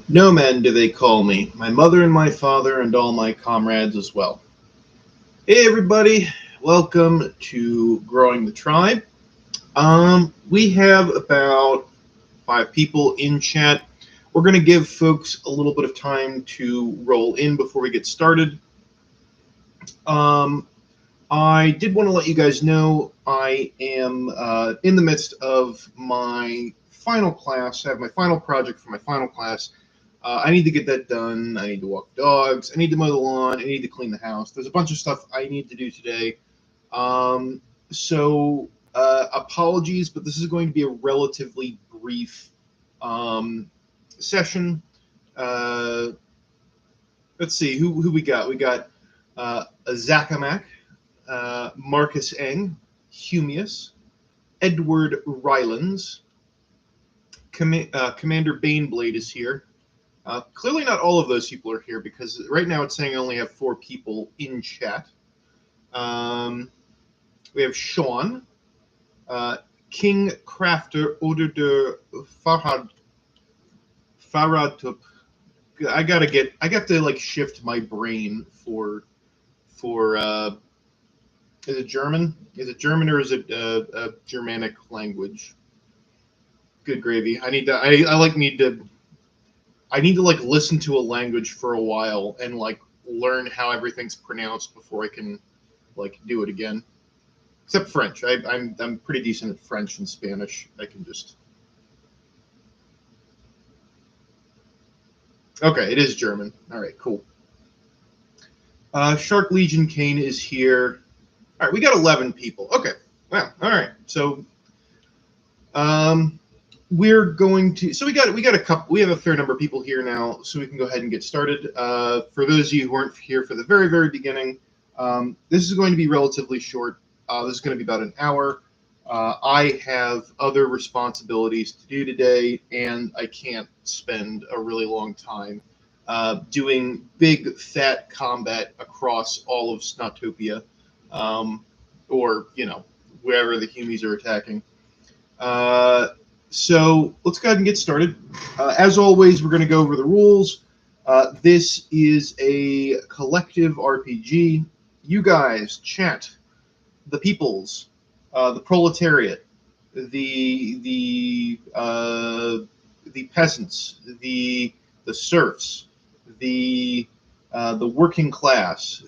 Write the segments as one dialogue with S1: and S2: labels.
S1: No men do they call me, my mother and my father and all my comrades as well. Hey everybody, welcome to Growing the Tribe. We have about 5 people in chat. We're going to give folks a little bit of time to roll in before we get started. Um, I did want to let you guys know I am in the midst of my final class. I have my final project for my final class. I need to get that done. I need to walk dogs. I need to mow the lawn. I need to clean the house. There's a bunch of stuff I need to do today. So apologies, but this is going to be a relatively brief session. Uh, let's see who we got. We got Zakamak, Marcus Eng, Humius, Edward Rylands, Commander Baneblade is here. Clearly, not all of those people are here because right now it's saying I only have 4 people in chat. We have Sean, uh, King Crafter, Oder der Fahrradtup. I got to like shift my brain for is it German? Is it German or is it a Germanic language? Good gravy. I need to like listen to a language for a while and like learn how everything's pronounced before I can like do it again. Except French. I'm pretty decent at French and Spanish. I can just okay. It is German. All right, cool. Shark Legion Kane is here. All right, we got 11 people. Okay, wow. All right, so um, we're going to. So we got a couple. We have a fair number of people here now, so we can go ahead and get started. For those of you who weren't here for the very beginning, this is going to be relatively short. This is going to be about an hour. I have other responsibilities to do today, and I can't spend a really long time doing big, fat combat across all of Snotopia, um, or, wherever the Humies are attacking. Uh, so let's go ahead and get started. As always, we're going to go over the rules. This is a collective RPG. You guys, chat, the peoples, the proletariat, the peasants, the serfs, the the working class,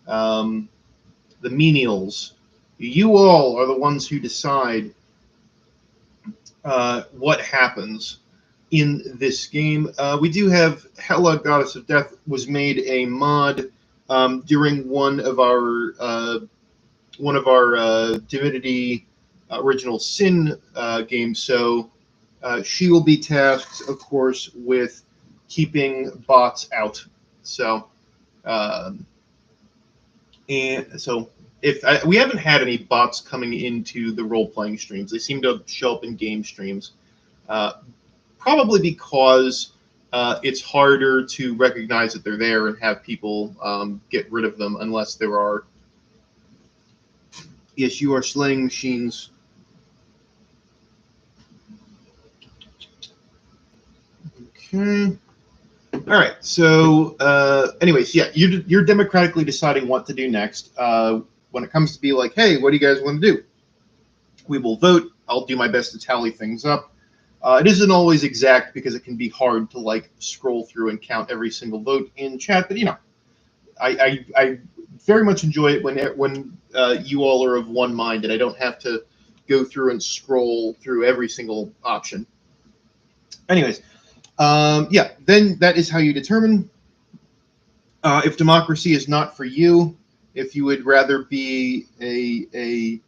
S1: um, the menials. You all are the ones who decide what happens in this game. We do have Hela, Goddess of Death, was made a mod during one of our Divinity Original Sin games. So she will be tasked, of course, with keeping bots out. So, uh, and so we haven't had any bots coming into the role playing streams, they seem to show up in game streams. Uh, Probably because it's harder to recognize that they're there and have people get rid of them unless there are. Yes, you are slaying machines. Okay. All right. So, anyways, yeah, you're democratically deciding what to do next. When it comes to be like, hey, what do you guys want to do? We will vote. I'll do my best to tally things up. It isn't always exact because it can be hard to like scroll through and count every single vote in chat. But I very much enjoy it when you all are of one mind and I don't have to go through and scroll through every single option. Anyways, yeah, then that is how you determine if democracy is not for you. If you would rather be if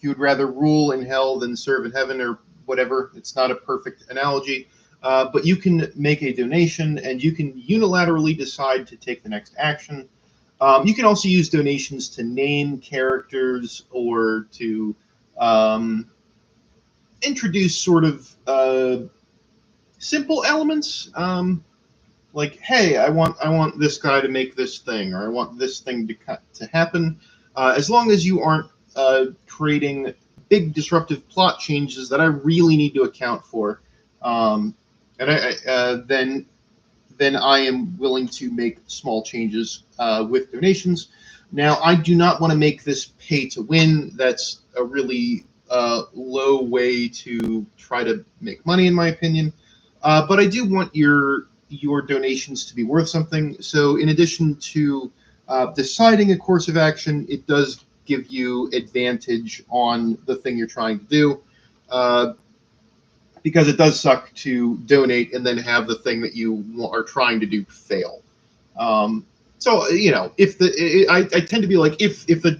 S1: you would rather rule in hell than serve in heaven or whatever, it's not a perfect analogy. But you can make a donation and you can unilaterally decide to take the next action. You can also use donations to name characters or to introduce sort of simple elements. Like, hey, I want this guy to make this thing, or I want this thing to happen. As long as you aren't creating big disruptive plot changes that I really need to account for, And then I am willing to make small changes with donations. Now, I do not want to make this pay to win. That's a really low way to try to make money, in my opinion. But I do want your donations to be worth something. So, in addition to deciding a course of action, it does give you advantage on the thing you're trying to do. Because it does suck to donate and then have the thing that you are trying to do fail. So I tend to be like, if the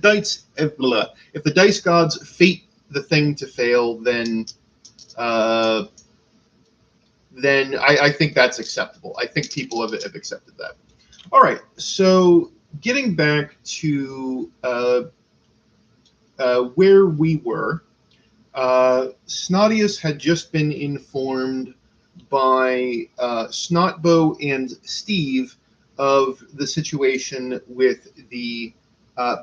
S1: dice gods fate the thing to fail, then I think that's acceptable. I think people have accepted that. All right, so getting back to where we were. Snodius had just been informed by Snotbow and Steve of the situation with the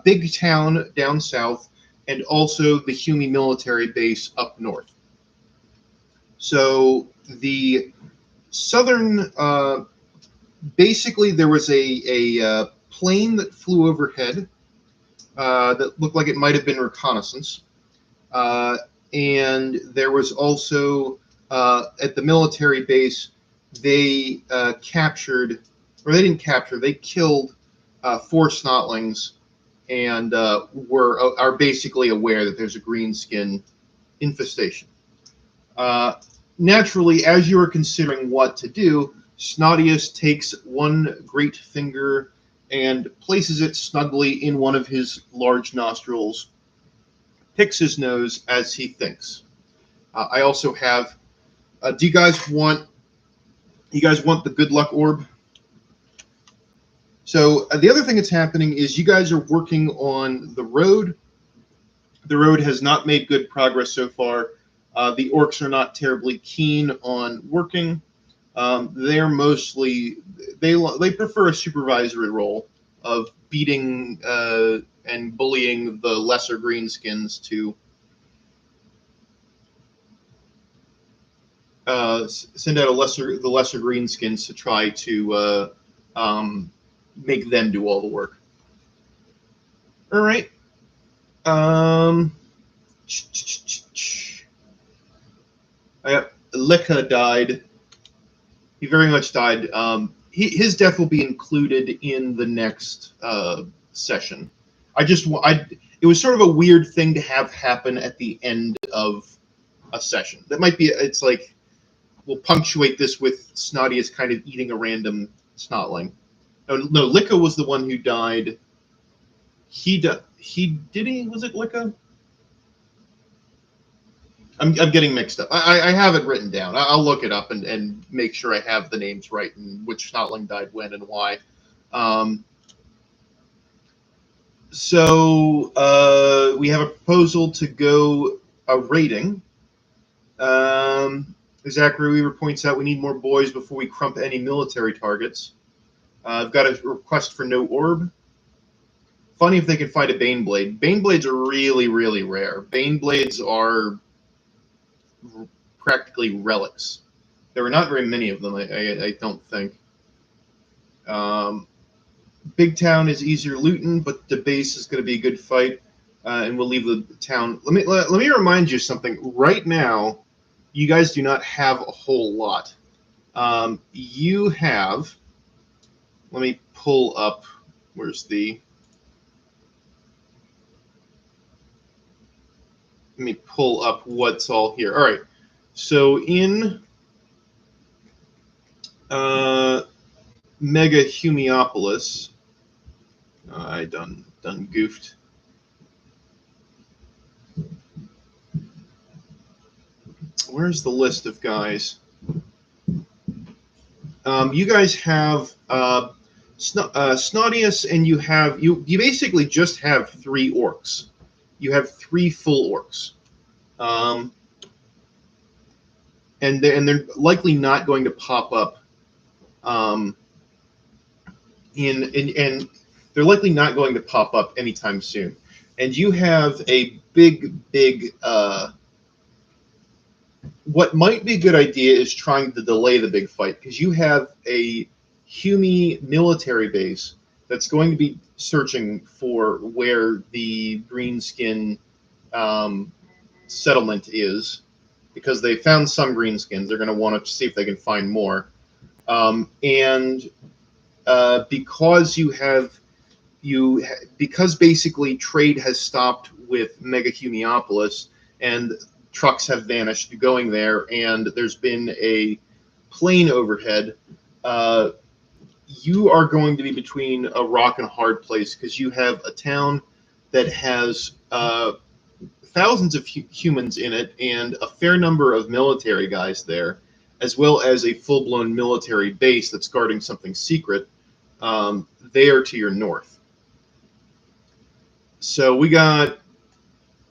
S1: big town down south and also the Hume military base up north. So the southern, basically there was a plane that flew overhead that looked like it might have been reconnaissance. And there was also at the military base, they captured, or they didn't capture, they killed 4 snotlings, and are basically aware that there's a greenskin infestation. Naturally, as you are considering what to do, Snodius takes one great finger and places it snugly in one of his large nostrils, picks his nose as he thinks. I also have. Do you guys want? You guys want the good luck orb? So the other thing that's happening is you guys are working on the road. The road has not made good progress so far. The orcs are not terribly keen on working. They're mostly they prefer a supervisory role of beating and bullying the lesser greenskins to send out the lesser greenskins to try to make them do all the work. All right. Lika died. He very much died. His death will be included in the next session. It was sort of a weird thing to have happen at the end of a session. That might be. It's like we'll punctuate this with Snodius kind of eating a random snotling. No, Lika was the one who died. He was it Lika? I'm getting mixed up. I have it written down. I'll look it up and make sure I have the names right and which snotling died when and why. So we have a proposal to go a raiding. Zachary Weaver points out we need more boys before we crump any military targets. I've got a request for no orb. Funny if they can find a Baneblade. Baneblades are really, really rare. Baneblades are practically relics. There are not very many of them, I don't think. Big Town is easier looting, but the base is going to be a good fight, and we'll leave the town. Let me remind you something. Right now, you guys do not have a whole lot. You have. Let me pull up. Where's the? Let me pull up what's all here. All right. So in Mega Humeopolis, I done goofed. Where's the list of guys? You guys have Snodius, and you basically just have 3 orcs. You have 3 full orcs, and they're likely not going to pop up. And they're likely not going to pop up anytime soon. And you have a big what might be a good idea is trying to delay the big fight, because you have a Hume military base that's going to be searching for where the greenskin settlement is, because they found some greenskins. They're going to want to see if they can find more. And because because basically trade has stopped with Mega Humeopolis, and trucks have vanished going there, and there's been a plane overhead, you are going to be between a rock and a hard place, because you have a town that has thousands of humans in it and a fair number of military guys there, as well as a full-blown military base that's guarding something secret there to your north. So we got,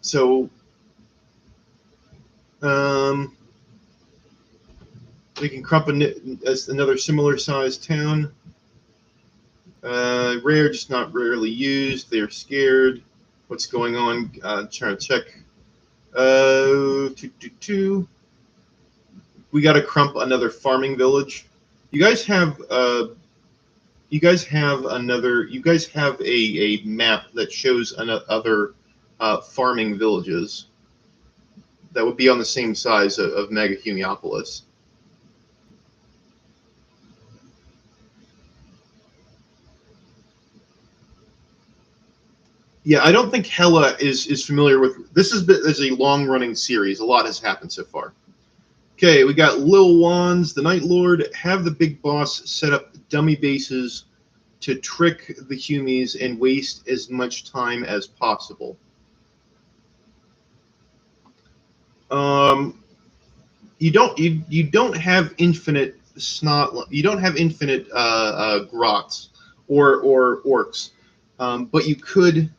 S1: so we can crump another similar sized town. Rare, just not rarely used. They're scared. What's going on? Trying to check. We got to crump another farming village. You guys have a map that shows other farming villages that would be on the same size of Mega Humeopolis. Yeah, I don't think Hella is familiar with this. Is a long running series. A lot has happened so far. Okay, we got Lil Wands, the Night Lord. Have the big boss set up dummy bases to trick the Humies and waste as much time as possible. You don't have infinite snot. You don't have infinite grots or orcs, but you could.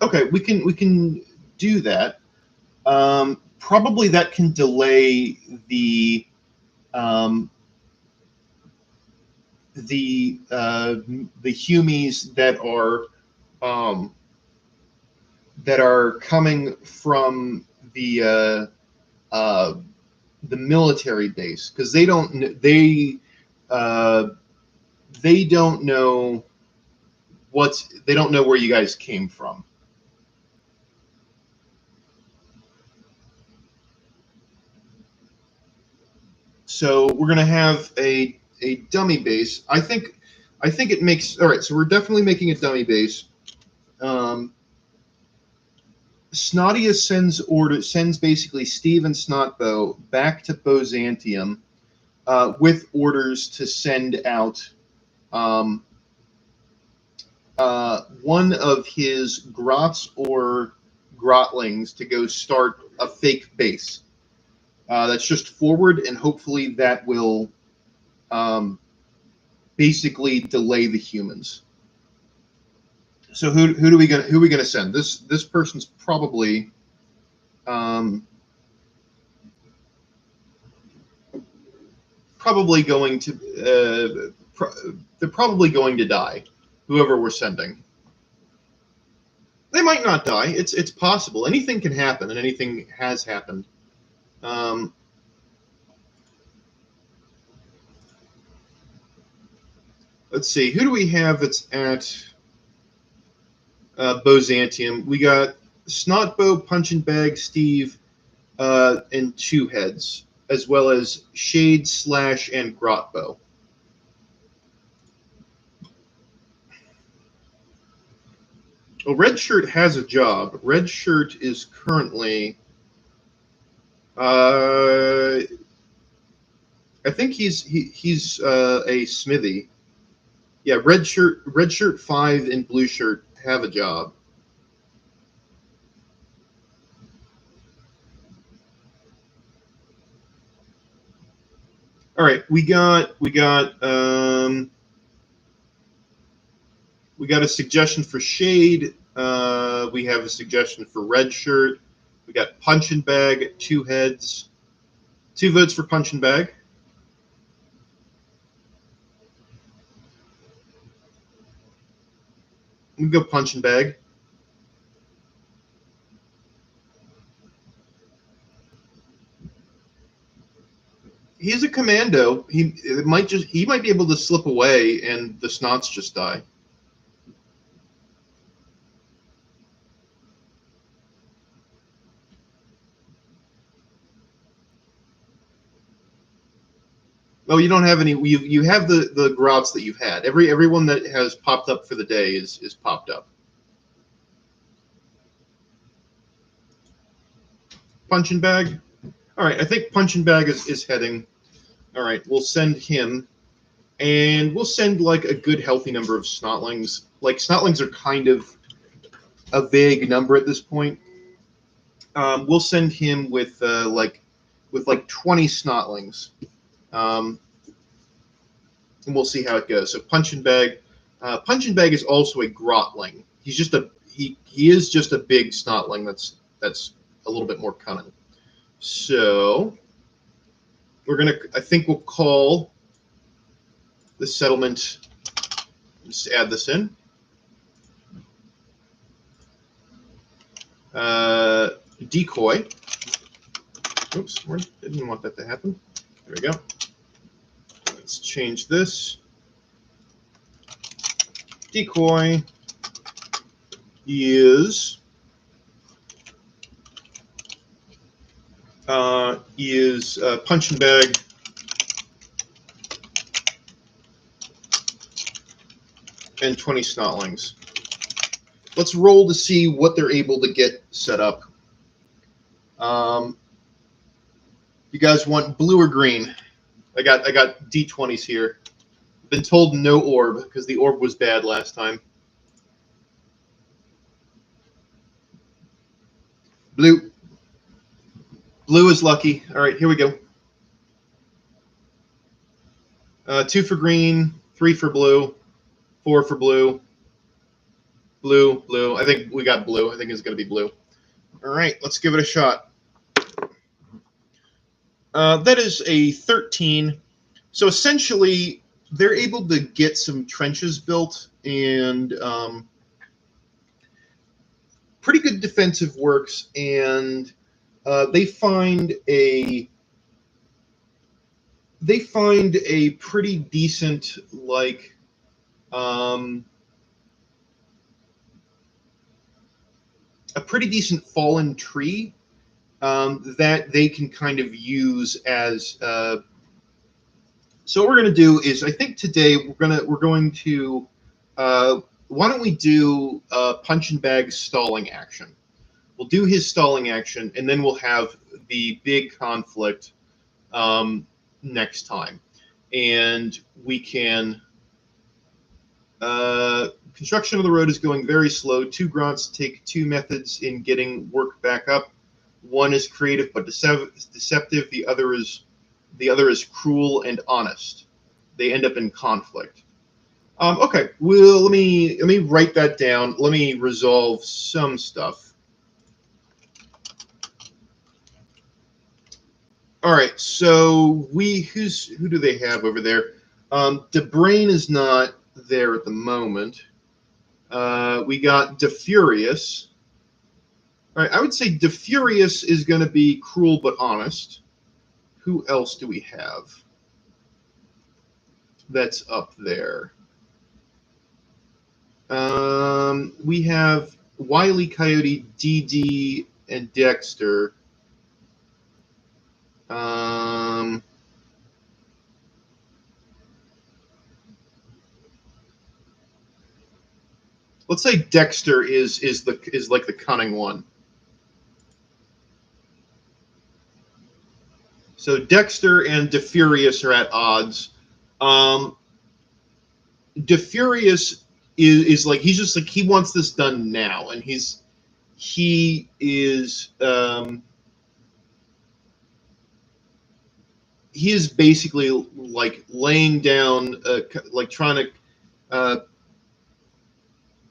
S1: Okay, we can do that. Probably that can delay the Humies that are coming from the military base, because they don't know they don't know where you guys came from. So we're gonna have a dummy base. I think it makes all right. So we're definitely making a dummy base. Snottius sends basically Steve and Snotbow back to Byzantium with orders to send out one of his grots or grotlings to go start a fake base. That's just forward, and hopefully that will basically delay the humans. So who are we gonna send? This person's probably probably going to they're probably going to die. Whoever we're sending, they might not die. It's possible. Anything can happen, and anything has happened. Let's see. Who do we have that's at Byzantium? We got Snotbow, Punch and Bag, Steve, and Two Heads, as well as Shade, Slash, and Grotbow. Well, Red Shirt has a job. Red Shirt is currently, I think he's a smithy. Yeah, Red Shirt 5 and Blue Shirt have a job. All right, we got a suggestion for Shade. We have a suggestion for Red Shirt. We got Punch and Bag, Two Heads. 2 votes for Punch and Bag. We go Punch and Bag. He's a commando. He might be able to slip away and the snots just die. Oh, you don't have any. You have the grots that you've had. Everyone that has popped up for the day is popped up. Punching bag. All right, I think punching bag is heading. All right, we'll send him, and we'll send like a good healthy number of snotlings. Like snotlings are kind of a vague number at this point. We'll send him with like 20 snotlings. And we'll see how it goes. So punching bag is also a grotling. He's just he is just a big snotling that's a little bit more cunning. So I think we'll call the settlement. Just add this in. Decoy. Oops, didn't want that to happen. There we go. Let's change this. Decoy is punching bag and 20 snotlings. Let's roll to see what they're able to get set up. You guys want blue or green? I got D20s here. Been told no orb because the orb was bad last time. Blue. Blue is lucky. All right, here we go. 2 for green, 3 for blue, 4 for blue. Blue. I think we got blue. I think it's going to be blue. All right, let's give it a shot. That is a 13. So essentially, they're able to get some trenches built and pretty good defensive works, and they find a pretty decent a pretty decent fallen tree that they can kind of use as. So what we're going to do is, I think today we're going to. Why don't we do punch and bag stalling action? We'll do his stalling action, and then we'll have the big conflict next time, and we can. Construction of the road is going very slow. 2 grunts take 2 methods in getting work back up. One is creative but deceptive. The other is cruel and honest. They end up in conflict. Okay, well, let me write that down. Let me resolve some stuff. All right, so who do they have over there? DeBrain is not there at the moment. We got DeFurious. All right, I would say DeFurious is going to be cruel but honest. Who else do we have that's up there? We have Wile E. Coyote, DD, and Dexter. Let's say Dexter is like the cunning one. So Dexter and DeFurious are at odds. DeFurious is like he's just like he wants this done now, and he is basically like laying down like trying to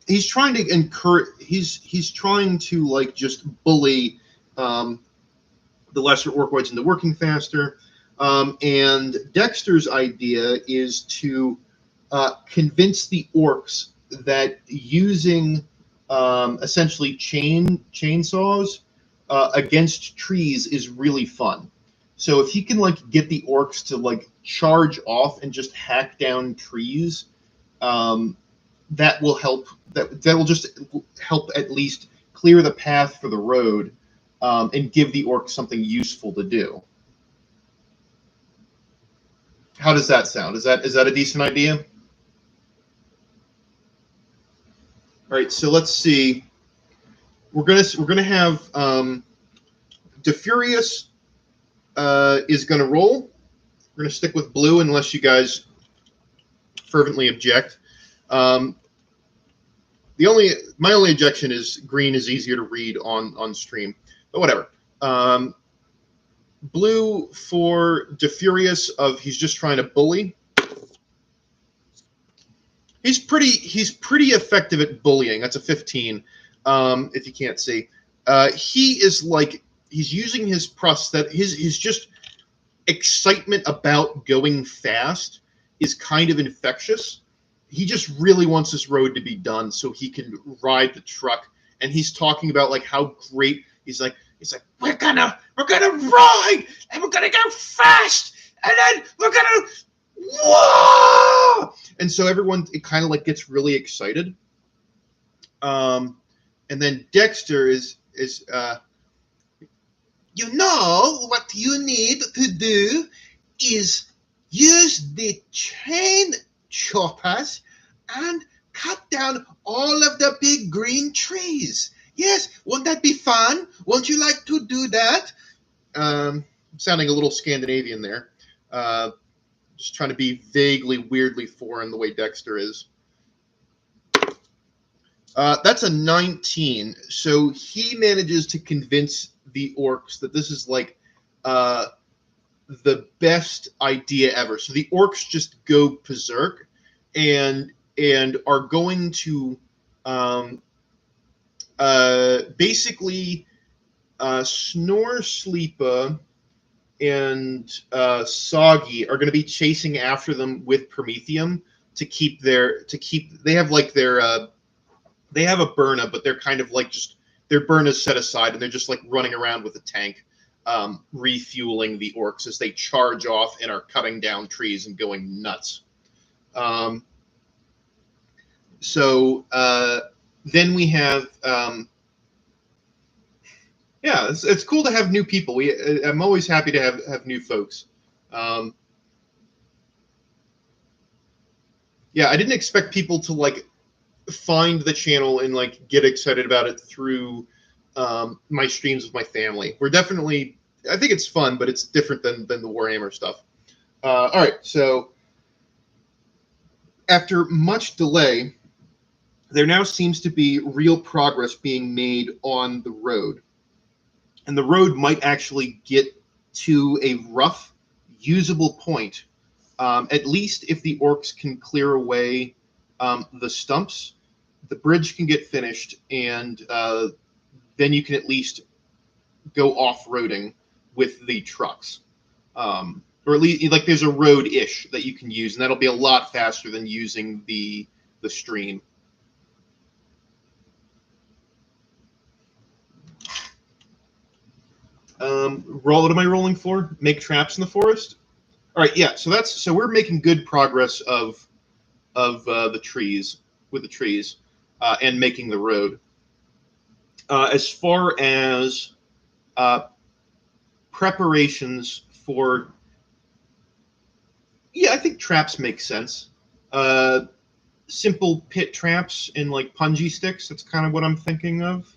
S1: he's trying to encourage he's trying to like just bully the lesser orcoids into working faster, and Dexter's idea is to convince the orcs that using essentially chainsaws against trees is really fun. So if he can like get the orcs to like charge off and just hack down trees, that will help. That will just help at least clear the path for the road, and give the orcs something useful to do. How does that sound? Is that a decent idea? All right. So let's see. We're gonna have DeFurious is gonna roll. We're gonna stick with blue unless you guys fervently object. My only objection is green is easier to read on stream, but whatever. Blue for DeFurious of he's just trying to bully. He's pretty effective at bullying. That's a 15. If you can't see, he is like he's using his his just excitement about going fast is kind of infectious. He just really wants this road to be done so he can ride the truck. And he's talking about like how great he's like we're gonna ride and we're gonna go fast and then we're gonna whoa! And so everyone it kind of like gets really excited. And then Dexter is you know what you need to do is use the chain choppers and cut down all of the big green trees. Yes, won't that be fun? Won't you like to do that? Sounding a little Scandinavian there. Just trying to be vaguely, weirdly foreign the way Dexter is. That's a 19. So he manages to convince the orcs that this is like the best idea ever. So the orcs just go berserk and are going to basically Snore, Sleepa, and Soggy are going to be chasing after them with Prometheum to keep they have like their they have a Burna, but they're kind of like just their Burna's set aside and they're just like running around with a tank, refueling the orcs as they charge off and are cutting down trees and going nuts. So then we have yeah, it's cool to have new people. I'm always happy to have new folks. Yeah, I didn't expect people to like find the channel and like get excited about it through my streams with my family. We're definitely, I think it's fun, but it's different than the Warhammer stuff. All right, so after much delay, there now seems to be real progress being made on the road. And the road might actually get to a rough, usable point, at least if the orcs can clear away the stumps. The bridge can get finished, and then you can at least go off-roading with the trucks. Or at least, like, there's a road-ish that you can use, and that'll be a lot faster than using the stream. What am I rolling for? Make traps in the forest? All right, yeah. So we're making good progress of the trees with the trees and making the road. As far as preparations for, yeah, I think traps make sense. Simple pit traps and like punji sticks. That's kind of what I'm thinking of.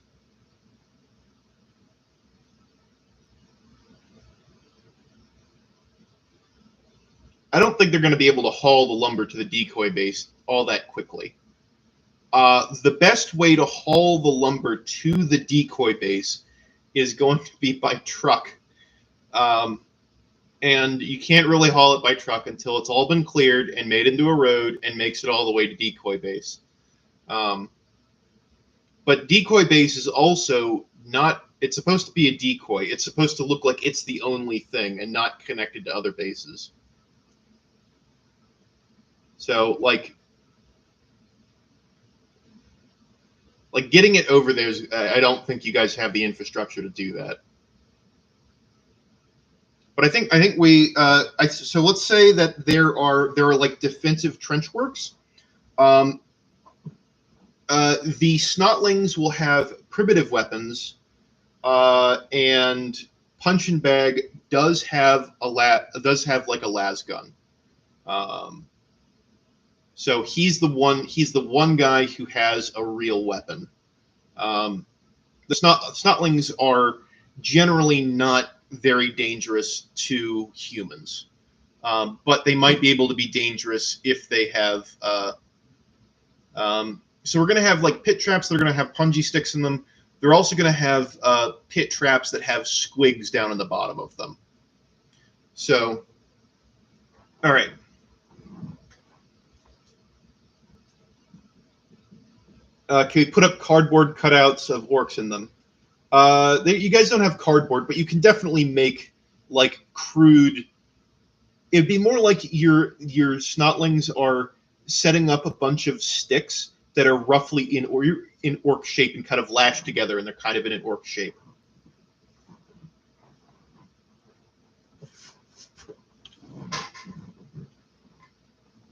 S1: I don't think they're going to be able to haul the lumber to the decoy base all that quickly. The best way to haul the lumber to the decoy base is going to be by truck. And you can't really haul it by truck until it's all been cleared and made into a road and makes it all the way to decoy base. But decoy base is also not, it's supposed to be a decoy. It's supposed to look like it's the only thing and not connected to other bases. So, like getting it over there, I don't think you guys have the infrastructure to do that. But I think we so let's say that there are like defensive trench works. Um, the Snotlings will have primitive weapons, and Punch and Bag does have like a las gun. So he's the one guy who has a real weapon. The Snotlings are generally not very dangerous to humans, but they might be able to be dangerous if they have. So we're going to have like pit traps that are going to have punji sticks in them. They're also going to have pit traps that have squigs down in the bottom of them. So, all right. Can we put up cardboard cutouts of orcs in them? You guys don't have cardboard, but you can definitely make like crude. It'd be more like your Snotlings are setting up a bunch of sticks that are roughly in orc shape and kind of lashed together, and they're kind of in an orc shape.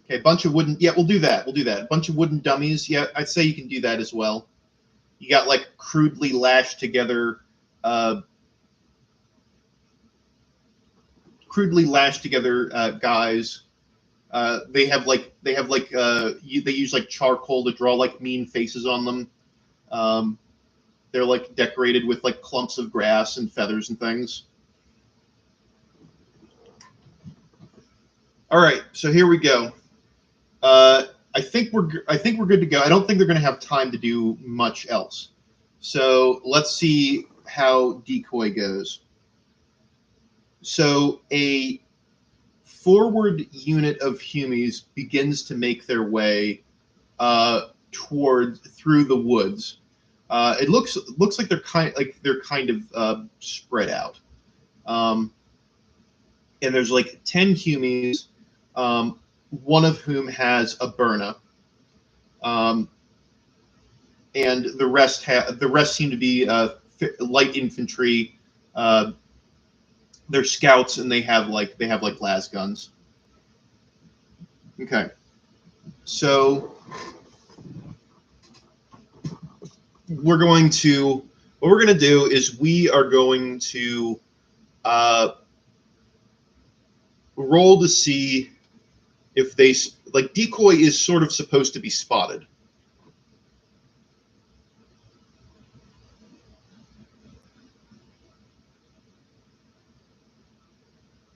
S1: Okay, a bunch of wooden. Yeah, we'll do that. We'll do that. A bunch of wooden dummies. Yeah, I'd say you can do that as well. You got like crudely lashed together, guys. They use like charcoal to draw like mean faces on them. They're like decorated with like clumps of grass and feathers and things. All right, so here we go. I think we're good to go. I don't think they're going to have time to do much else. So let's see how Decoy goes. So a forward unit of Humies begins to make their way through the woods. It looks like they're kind of spread out. And there's like 10 Humies, one of whom has a Burna. And the rest seem to be light infantry. They're scouts, and they have like las guns. Okay, so what we're going to do is we are going to roll to see if they like. Decoy is sort of supposed to be spotted.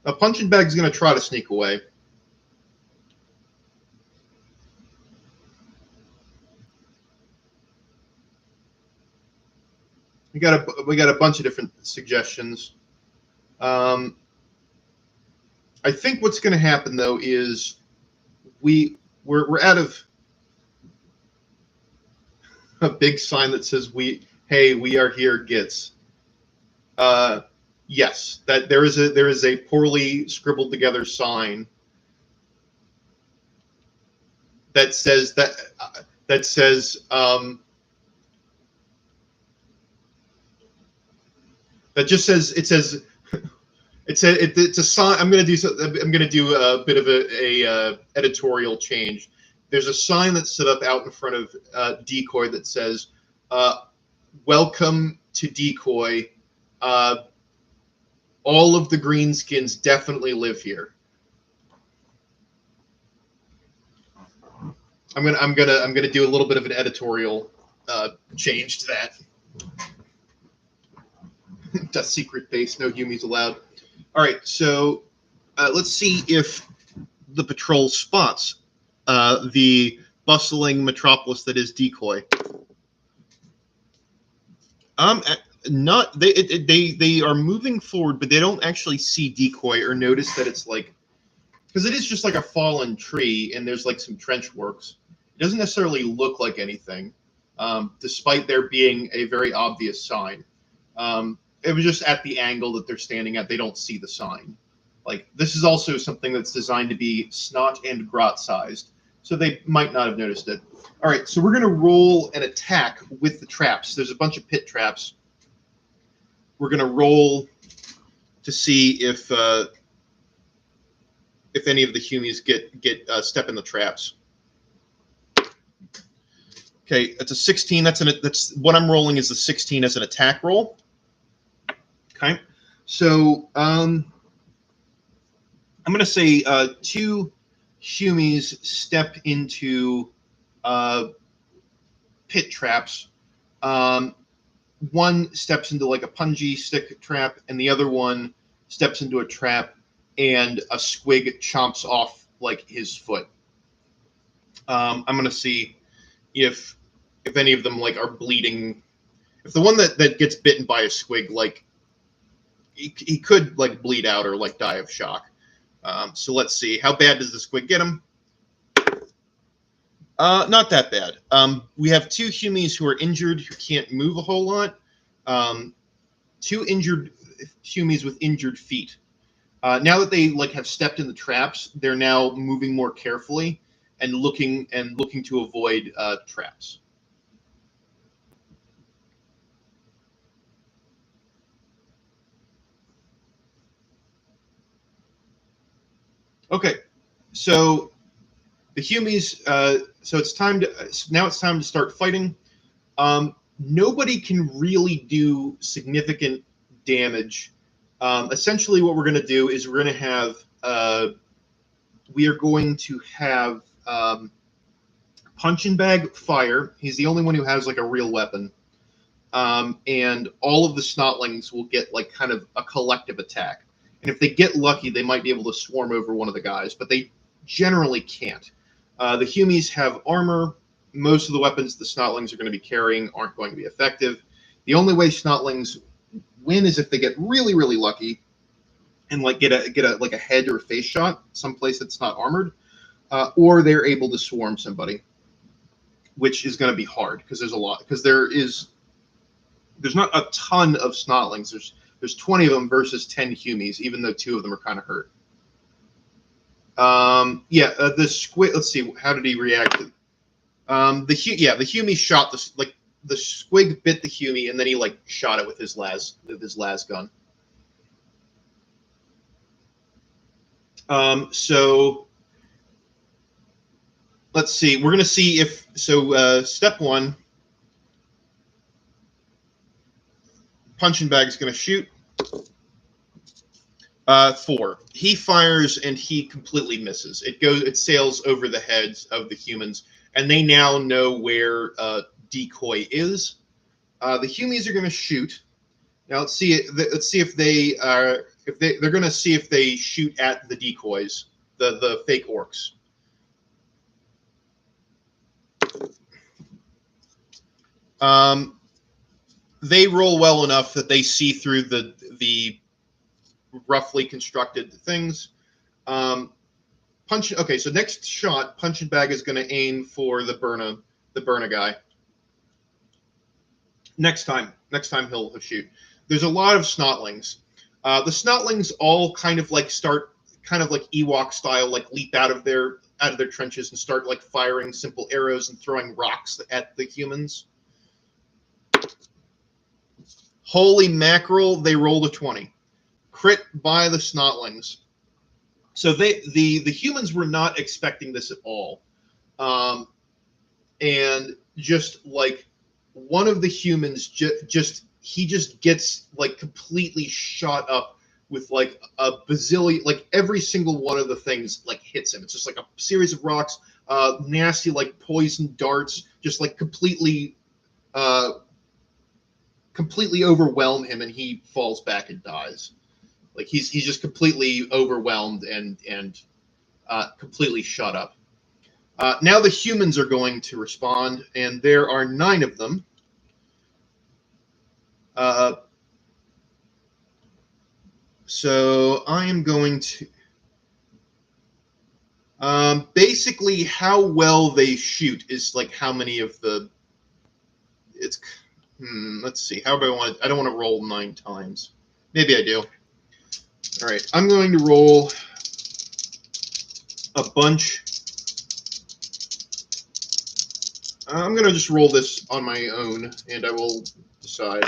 S1: A punching bag is going to try to sneak away. We got a bunch of different suggestions. I think what's going to happen though is we're out of a big sign that says we are here, Gits. Yes, that there is a poorly scribbled together sign that says it's a sign. I'm going to do a bit of a editorial change. There's a sign that's set up out in front of Decoy that says, "Welcome to Decoy. All of the greenskins definitely live here." I'm gonna do a little bit of an editorial change to that. Dust secret base, no Humies allowed. All right, so let's see if the patrol spots the bustling metropolis that is Decoy. Not they are moving forward, but they don't actually see Decoy or notice that it's like, because it is just like a fallen tree and there's like some trench works. It doesn't necessarily look like anything, despite there being a very obvious sign. It was just at the angle that they're standing at. They don't see the sign. Like, this is also something that's designed to be snot and grot sized, so they might not have noticed it. All right, so we're going to roll an attack with the traps. There's a bunch of pit traps. We're going to roll to see if any of the Humies get step in the traps. Okay, that's a 16. That's what I'm rolling is the 16 as an attack roll. Okay, so I'm going to say 2 Humies step into pit traps. One steps into like a punji stick trap, and the other one steps into a trap, and a squig chomps off like his foot. I'm going to see if any of them like are bleeding. If the one that gets bitten by a squig, like he could like bleed out or like die of shock. So let's see, how bad does the squig get him? Not that bad. We have 2 Humies who are injured who can't move a whole lot. 2 injured Humies with injured feet. Now that they like have stepped in the traps, they're now moving more carefully and looking to avoid traps. Okay, so the Humies. So it's time to now. It's time to start fighting. Nobody can really do significant damage. Essentially, what we're going to do is we're going to have Punch and Bag fire. He's the only one who has like a real weapon, and all of the Snotlings will get like kind of a collective attack. And if they get lucky, they might be able to swarm over one of the guys, but they generally can't. The Humies have armor. Most of the weapons the Snotlings are going to be carrying aren't going to be effective. The only way Snotlings win is if they get really, really lucky and like get a like a head or a face shot someplace that's not armored, or they're able to swarm somebody, which is going to be hard because there's not a ton of Snotlings. There's 20 of them versus 10 Humies, even though 2 of them are kind of hurt. The squid. Let's see, how did he react? The Humie shot the squig bit the Humie, and then he like shot it with his las gun. So let's see. We're gonna see if step 1. Punch and Bag's gonna shoot. 4. He fires and he completely misses. It sails over the heads of the humans, and they now know where Decoy is. The Humies are going to shoot. Now let's see if they're going to see if they shoot at the decoys, the fake orcs. They roll well enough that they see through the roughly constructed things. Okay, so next shot, Punch and Bag is going to aim for the Burna guy. Next time he'll shoot. There's a lot of Snotlings. The Snotlings all kind of like Ewok style, like leap out of their trenches and start like firing simple arrows and throwing rocks at the humans. Holy mackerel! They rolled a 20. Crit by the Snotlings. So the humans were not expecting this at all, and just like one of the humans just gets like completely shot up with like a bazillion, like every single one of the things like hits him. It's just like a series of rocks, nasty like poison darts, just like completely overwhelm him, and he falls back and dies. Like he's just completely overwhelmed and completely shut up. Now the humans are going to respond, and there are 9 of them. So I am going to basically how well they shoot is like how many of the. It's let's see. How do I want it? I don't want to roll 9 times. Maybe I do. All right, I'm going to roll a bunch. I'm going to just roll this on my own, and I will decide.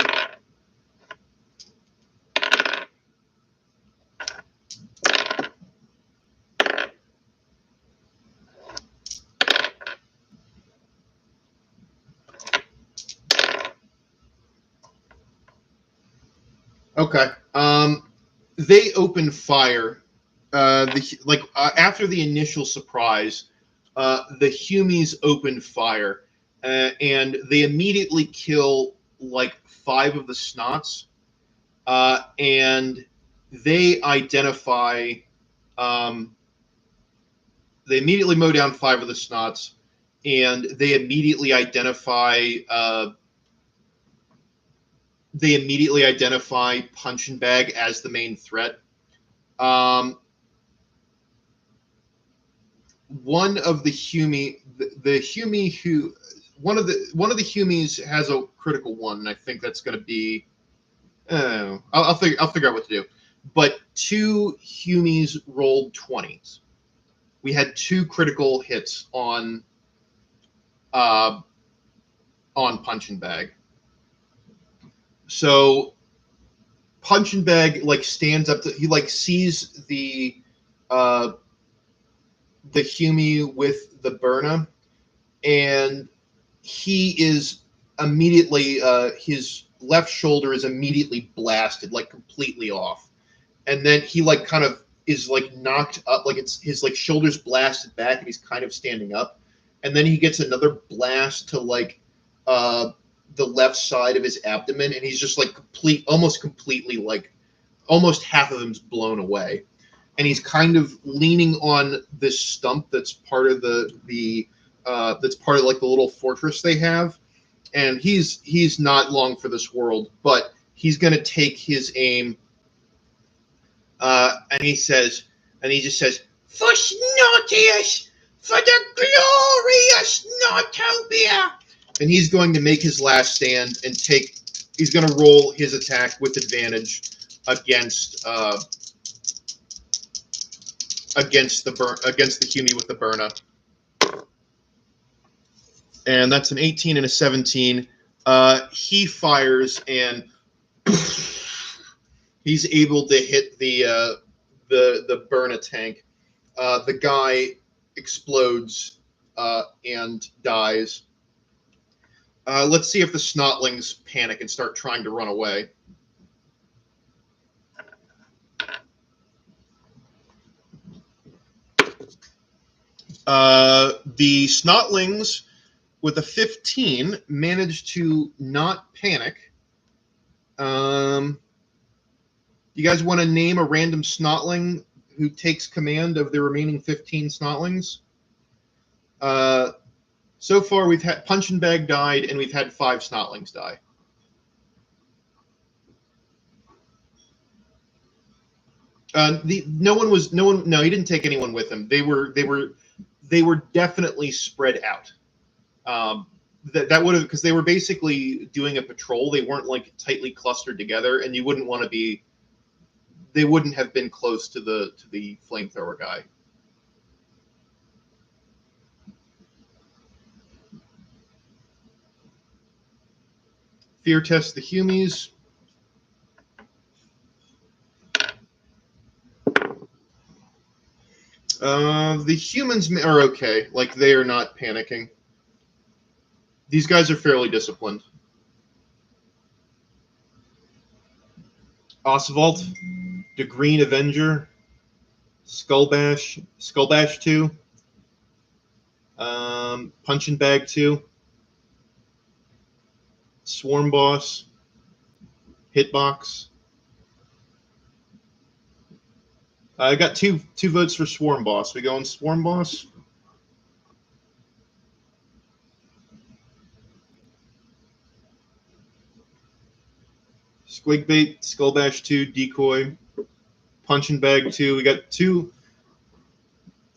S1: Okay. They open fire. After the initial surprise, the Humies open fire, and they immediately kill like 5 of the Snots, and they identify. They immediately mow down 5 of the Snots, and they immediately identify. Punch and Bag as the main threat. One of the Humie, the Humie who one of the Humies has a critical one, and I think that's going to be. I'll figure out what to do. But 2 Humies rolled 20s. We had 2 critical hits on Punch and Bag. So Punch and Bag like stands up. He like sees the Humie with the Burna, and he is immediately his left shoulder is immediately blasted, like completely off, and then he like kind of is like knocked up, like it's his like shoulders blasted back, and he's kind of standing up, and then he gets another blast to like the left side of his abdomen, and he's just like almost completely like almost half of him's blown away, and he's kind of leaning on this stump that's part of that's part of like the little fortress they have, and he's not long for this world, but he's going to take his aim, and he just says, "For Snotius, for the glorious Snotopia," and he's going to make his last stand and he's going to roll his attack with advantage against the Humie with the Burna. And that's an 18 and a 17. He fires, and he's able to hit the Burna tank. The guy explodes and dies. Let's see if the Snotlings panic and start trying to run away. The Snotlings, with a 15, managed to not panic. You guys want to name a random Snotling who takes command of the remaining 15 Snotlings? So far, we've had Punch and Bag died, and we've had 5 Snotlings die. He didn't take anyone with him. They were definitely spread out. That would have, because they were basically doing a patrol. They weren't like tightly clustered together, and you wouldn't want to be. They wouldn't have been close to the flamethrower guy. Fear test the Humies. The humans are okay. Like, they are not panicking. These guys are fairly disciplined. Oswald, the Green Avenger, Skullbash 2, Punch and Bag 2, Swarm Boss, Hitbox. I got two votes for Swarm Boss. We going Swarm Boss? Squigbait, Skullbash 2, Decoy, Punch and Bag 2. We got two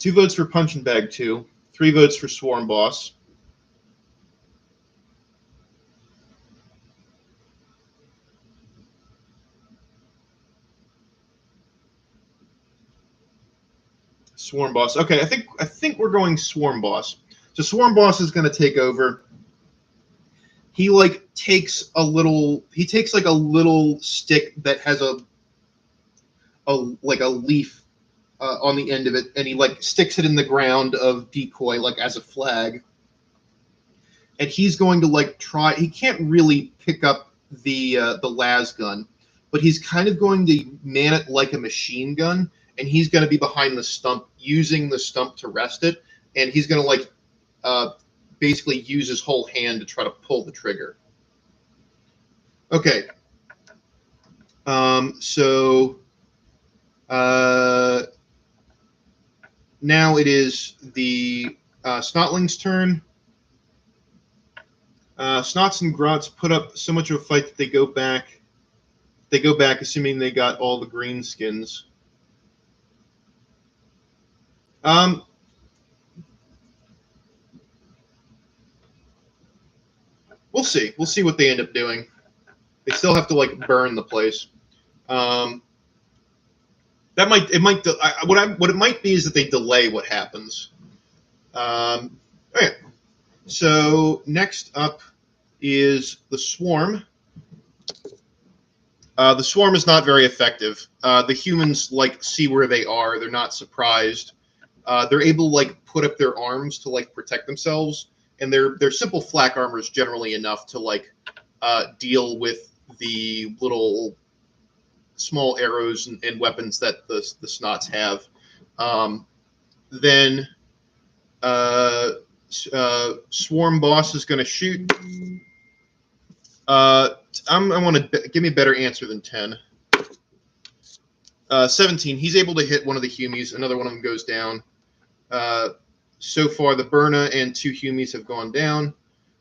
S1: votes for Punch and Bag 2, 3 votes for Swarm Boss. Swarm Boss. Okay, I think we're going Swarm Boss. So Swarm Boss is going to take over. He takes like a little stick that has a leaf on the end of it, and he like sticks it in the ground of Decoy like as a flag. And he's going to like try. He can't really pick up the las gun, but he's kind of going to man it like a machine gun, and he's going to be behind the stump, using the stump to rest it, and he's going to like basically use his whole hand to try to pull the trigger. Okay. So now it is the Snotling's turn. Snots and Grots put up so much of a fight that they go back. They go back, assuming they got all the green skins. We'll see. We'll see what they end up doing. They still have to like burn the place. That might what it might be is that they delay what happens. Okay. So next up is the swarm. The swarm is not very effective. The humans like see where they are. They're not surprised. They're able to like put up their arms to like protect themselves, and their simple flak armor is generally enough to like deal with the little small arrows and weapons that the Snots have. Then Swarm Boss is going to shoot. I want to give me a better answer than 10. 17. He's able to hit one of the Humies. Another one of them goes down. So far, the Burna and 2 Humies have gone down.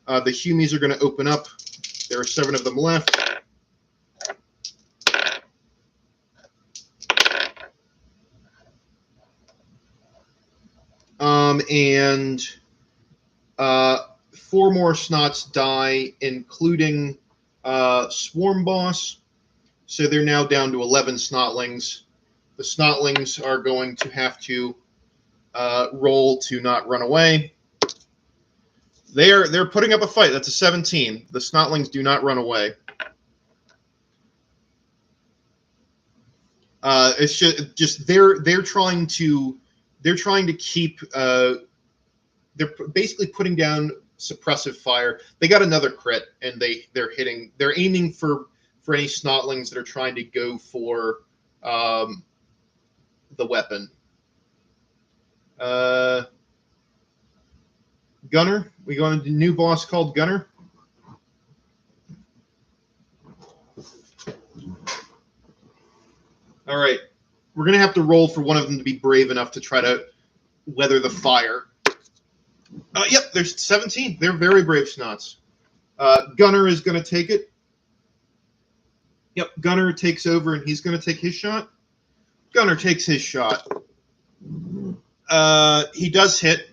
S1: The Humies are going to open up. There are 7 of them left. And 4 more Snots die, including Swarm Boss. So they're now down to 11 Snotlings. The Snotlings are going to have to roll to not run away. They're putting up a fight. That's a 17. The Snotlings do not run away. It's just they're trying to keep. They're basically putting down suppressive fire. They got another crit, and they're aiming for any Snotlings that are trying to go for the weapon. Gunner, we go into a new boss called Gunner. All right, we're gonna have to roll for one of them to be brave enough to try to weather the fire. Yep, there's 17. They're very brave Snots. Gunner is gonna take it. Yep, Gunner takes over, and he's gonna take his shot. Gunner takes his shot. He does hit.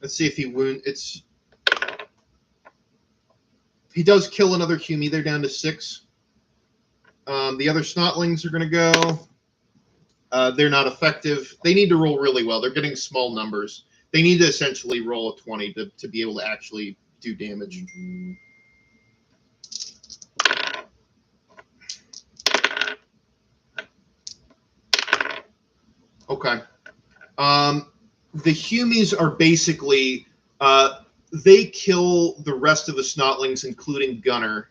S1: Let's see if he wounds. He does kill another Humie. They're down to 6. The other Snotlings are going to go. They're not effective. They need to roll really well. They're getting small numbers. They need to essentially roll a 20 to be able to actually do damage. Okay. The Humies are basically they kill the rest of the Snotlings, including Gunner.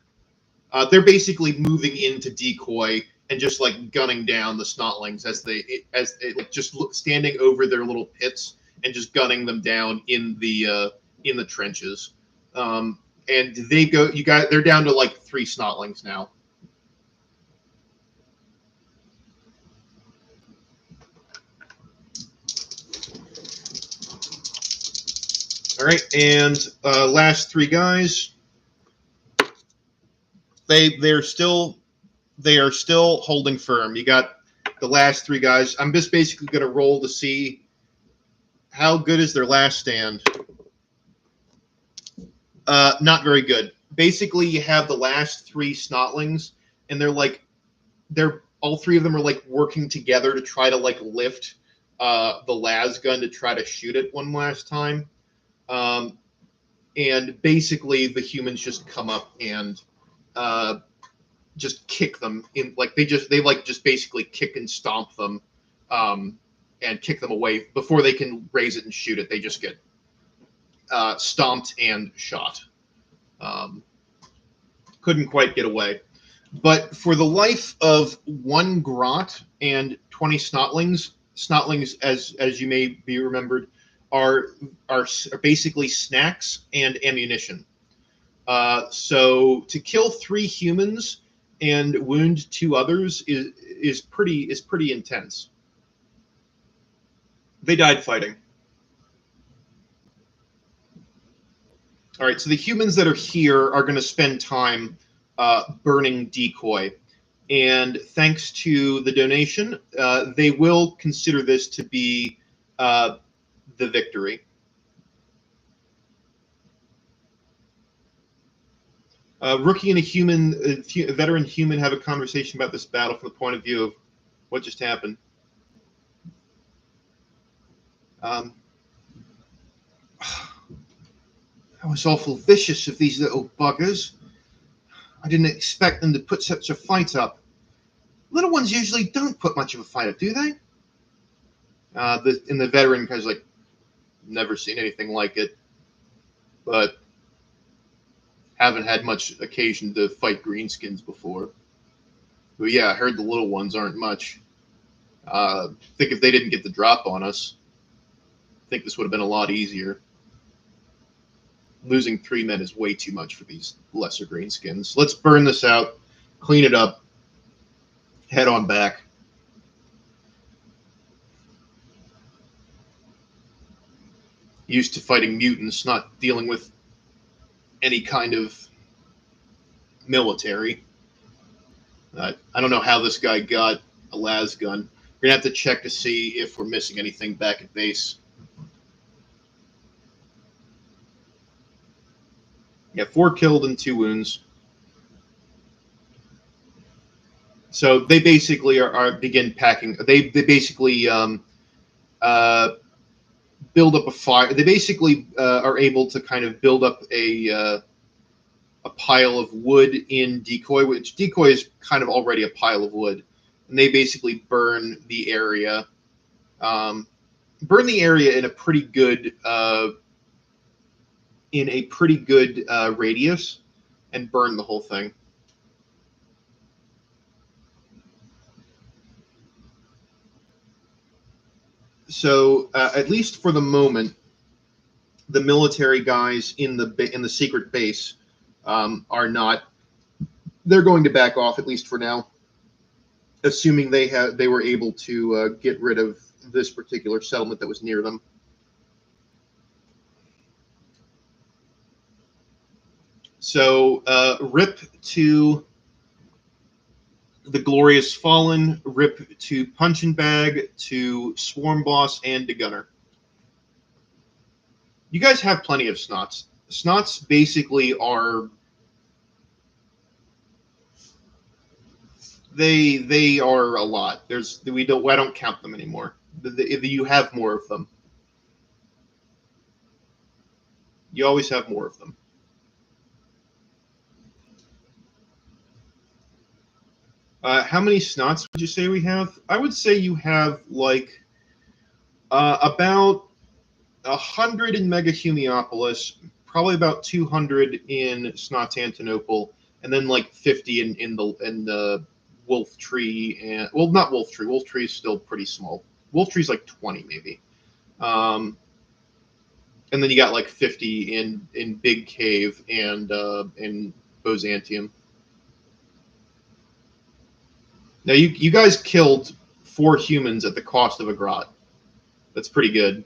S1: They're basically moving into Decoy and just like gunning down the Snotlings as they just standing over their little pits and just gunning them down in the trenches. And they're down to like 3 Snotlings now. All right, and last 3 guys. They are still holding firm. You got the last 3 guys. I'm just basically going to roll to see how good is their last stand. Not very good. Basically, you have the last 3 Snotlings, and all 3 of them are like working together to try to like lift the las gun to try to shoot it one last time. And basically, the humans just come up and just kick them in, like they just basically kick and stomp them, and kick them away before they can raise it and shoot it. They just get stomped and shot. Couldn't quite get away. But for the life of one grot and 20 snotlings, as you may be remembered, are are basically snacks and ammunition. So to kill 3 humans and wound 2 others is pretty intense. They died fighting. All right, so the humans that are here are going to spend time burning Decoy. And thanks to the donation, they will consider this to be the victory. Rookie and a veteran human have a conversation about this battle from the point of view of what just happened. Um, that was awful vicious of these little buggers. I didn't expect them to put such a fight up. Little ones usually don't put much of a fight up, do they? And the veteran guy's like, never seen anything like it, but haven't had much occasion to fight greenskins before. But yeah, I heard the little ones aren't much. I think if they didn't get the drop on us, I think this would have been a lot easier. Losing 3 men is way too much for these lesser greenskins. Let's burn this out, clean it up, head on back. Used to fighting mutants, not dealing with any kind of military. I don't know how this guy got a las gun. We're gonna have to check to see if we're missing anything back at base. Yeah, 4 killed and 2 wounds. So they basically are begin packing. They basically build up a fire. They basically are able to kind of build up a pile of wood in Decoy, which Decoy is kind of already a pile of wood, and they basically burn the area. Burn the area in a pretty good radius, and burn the whole thing. So at least for the moment, the military guys in the secret base are not. They're going to back off at least for now, assuming they were able to get rid of this particular settlement that was near them. So rip to the Glorious Fallen, rip to Punch and Bag, to Swarm Boss, and to Gunner. You guys have plenty of snots. Snots basically are they are a lot. I don't count them anymore. You have more of them. You always have more of them. How many snots would you say we have? I would say you have like about 100 in Mega Humiopolis, probably about 200 in Snotantinople, and then like 50 in the Wolf Tree, and well, not Wolf Tree. Wolf Tree is still pretty small. Wolf Tree's like 20 maybe, and then you got like 50 in Big Cave and in Byzantium. Now you guys killed 4 humans at the cost of a grot. That's pretty good.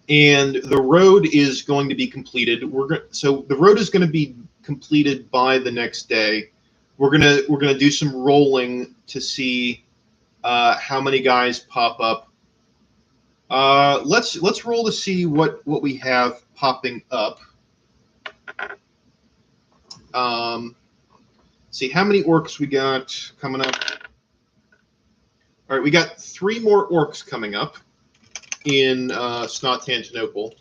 S1: And the road is going to be completed. So the road is going to be completed by the next day. We're gonna do some rolling to see how many guys pop up. Let's roll to see what we have popping up. See how many orcs we got coming up. All right, we got 3 more orcs coming up in Snotantinople.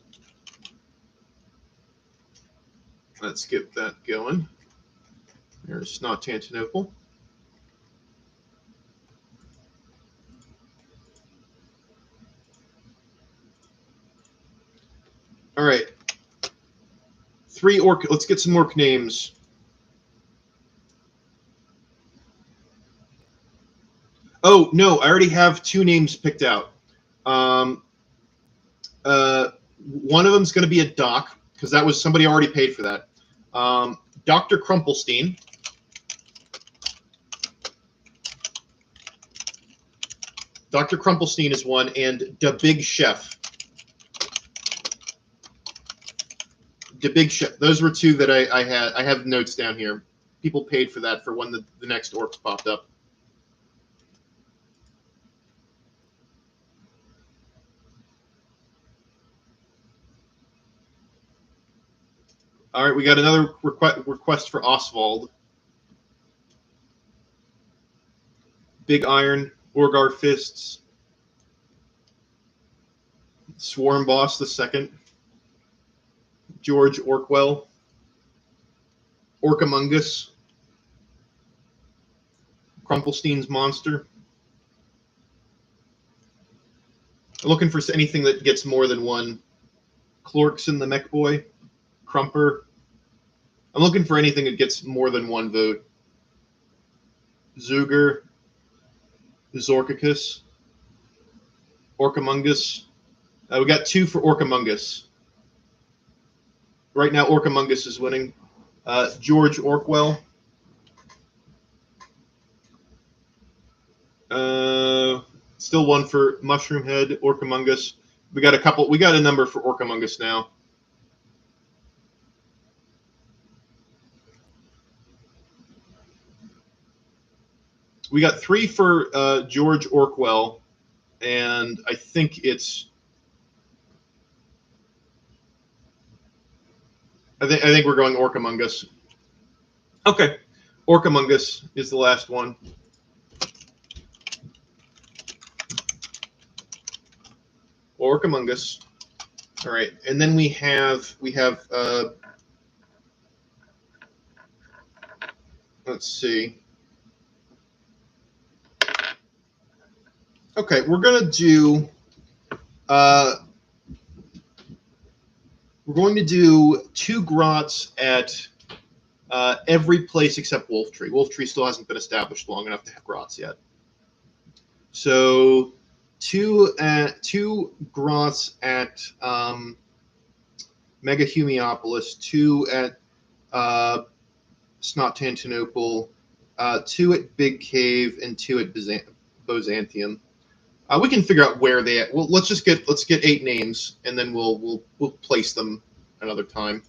S1: Let's get that going. There's Snotantinople. 3 orc. Let's get some orc names. Oh no, I already have 2 names picked out. One of them's going to be a doc because that was somebody already paid for that. Dr. Crumplestein. Dr. Crumplestein is one, and the Big Chef. The Big Chef. Those were 2 that I had. I have notes down here. People paid for that for when the next orcs popped up. All right, we got another request for Oswald. Big Iron, Orgar Fists, Swarm Boss II, George Orkwell, Orcamungus, Crumplestein's Monster. I'm looking for anything that gets more than 1. Clorkson the Mech Boy, Crumper. I'm looking for anything that gets more than 1 vote. Zuger, Zorkicus, Orcamungus. We got 2 for Orcamungus. Right now, Orcamungus is winning. George Orkwell. Still 1 for Mushroom Head, Orcamungus. We got a couple. We got a number for Orcamungus now. We got 3 for George Orkwell, and I think it's. I think we're going Orcamungus. Okay, Orcamungus is the last one. Orcamungus. All right, and then we have let's see. Okay, we're gonna do we're going to do 2 grots at every place except Wolftree. Wolftree still hasn't been established long enough to have grots yet. So 2 grots at Mega Humiopolis, 2 at Snot-Tantinople, 2 at Big Cave, and 2 at Byzantium. We can figure out where they. Well, let's get 8 names, and then we'll place them another time.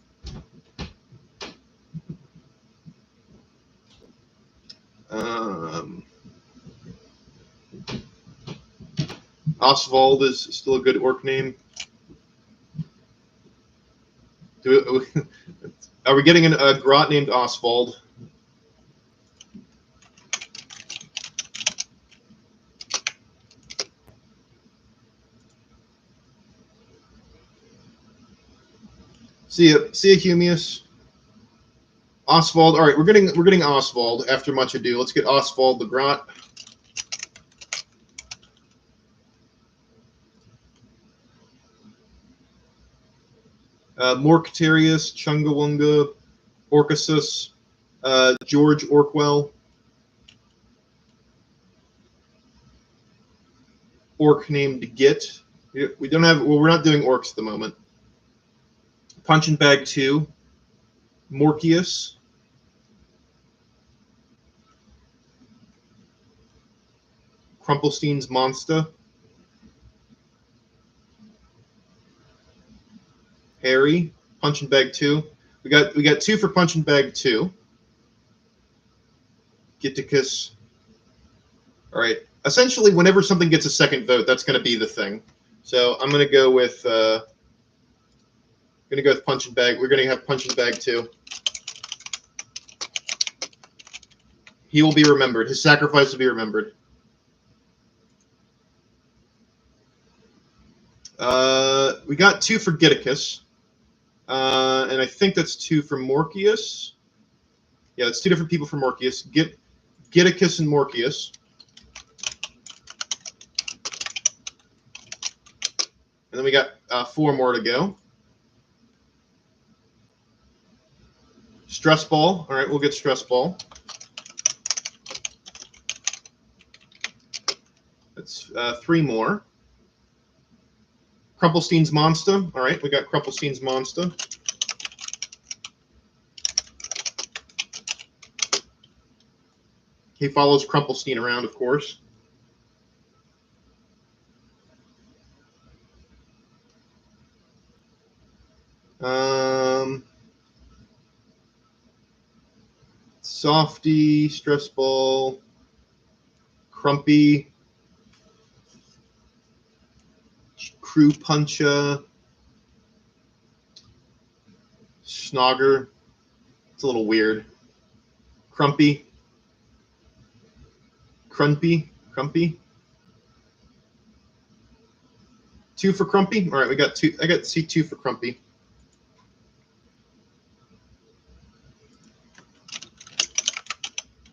S1: Oswald is still a good orc name. Are we getting a grot named Oswald? See ya, Humius. Oswald. All right, we're getting Oswald after much ado. Let's get Oswald the grot. Morcterius, Chungawunga, Orcasus, George Orkwell, orc named Git. We don't have. Well, we're not doing orcs at the moment. Punch and Bag 2, Morcius, Crumplestein's Monster, Harry, Punch and Bag 2. We got 2 for Punch and Bag 2. Giticus. All right. Essentially, whenever something gets a second vote, that's going to be the thing. So I'm going to go with Punch and Bag. We're going to have Punch and Bag 2. He will be remembered. His sacrifice will be remembered. We got 2 for Giticus. And I think that's 2 for Morcius. Yeah, it's 2 different people for Morcius. Giticus and Morcius. And then we got 4 more to go. Stress ball. All right, we'll get stress ball. That's 3 more. Crumplestein's Monster. All right, we got Crumplestein's Monster. He follows Crumplestein around, of course. Softy, Stress Ball, Crumpy, Crew Puncha, Snogger. It's a little weird. Crumpy. Crumpy. 2 for Crumpy. All right, we got 2. I got C2 for Crumpy.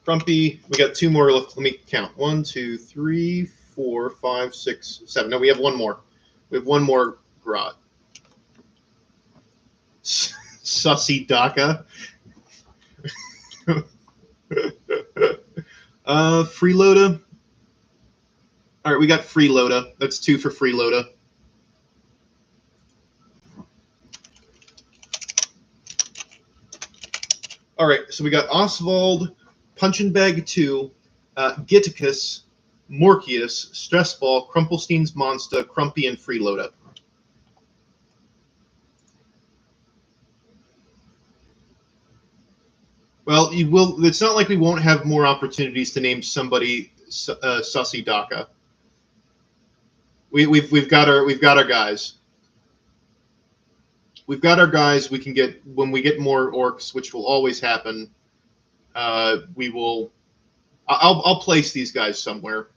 S1: Crumpy. We got 2 more left. Let me count. 1, 2, 3, 4, 5, 6, 7. No, we have 1 more. We have 1 more Grot. Sussy Daka. Freeloader. All right, we got Freeloader. That's 2 for Freeloader. All right, so we got Oswald, Punchin' Bag 2, Gitticus, Morkius, Stress Ball, Crumplestein's Monster, Crumpy, and Freeloader. Well, you will. It's not like we won't have more opportunities to name somebody Sussy Daka. We've got our guys. We've got our guys. We can get when we get more orcs, which will always happen. We will. I'll place these guys somewhere.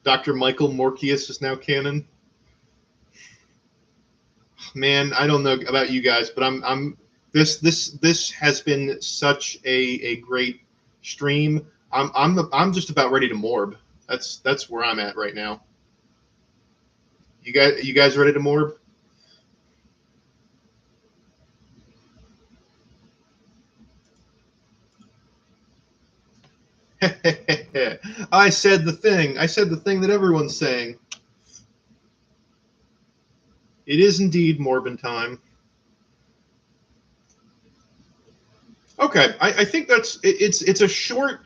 S1: Dr. Michael Morkius is now canon. Man, I don't know about you guys, but this has been such a great stream. I'm just about ready to morb. That's where I'm at right now. You guys ready to morb? I said the thing. I said the thing that everyone's saying. It is indeed Morbin time. Okay, I think it's a short.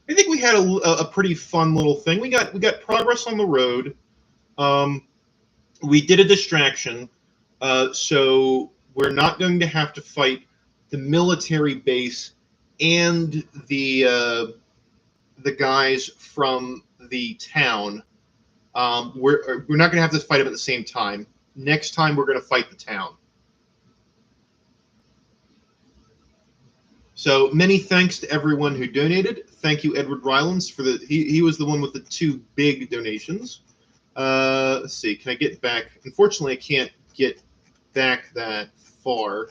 S1: I think we had a pretty fun little thing. We got progress on the road. We did a distraction, so we're not going to have to fight the military base and the guys from the town. We're not going to have to fight them at the same time. Next time, we're going to fight the town. So many thanks to everyone who donated. Thank you, Edward Rylance, for he was the one with the 2 big donations. Let's see. Can I get back? Unfortunately, I can't get back that far.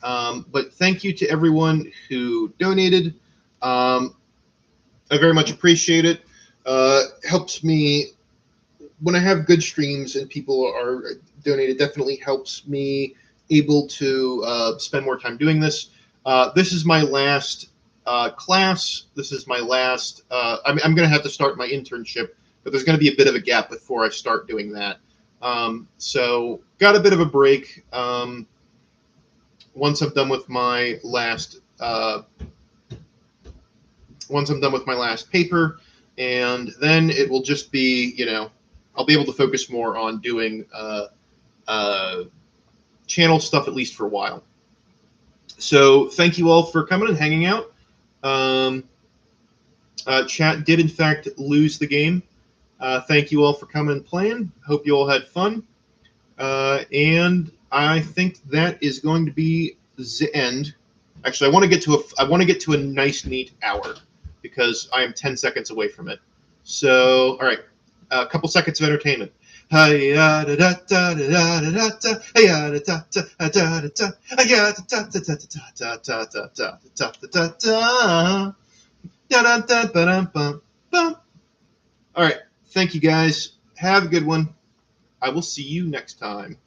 S1: But thank you to everyone who donated. I very much appreciate it. Helps me when I have good streams and people are donated. Definitely helps me able to spend more time doing this. This is my last class. This is my last. I'm going to have to start my internship, but there's going to be a bit of a gap before I start doing that. So got a bit of a break. Once I'm done with my last paper, and then it will just be, I'll be able to focus more on doing channel stuff, at least for a while. So thank you all for coming and hanging out. Chat did, in fact, lose the game. Thank you all for coming and playing. Hope you all had fun. And I think that is going to be the end. Actually, I want to get to a nice, neat hour because I am 10 seconds away from it. So, all right, a couple seconds of entertainment. All right, thank you guys. Have a good one. I will see you next time.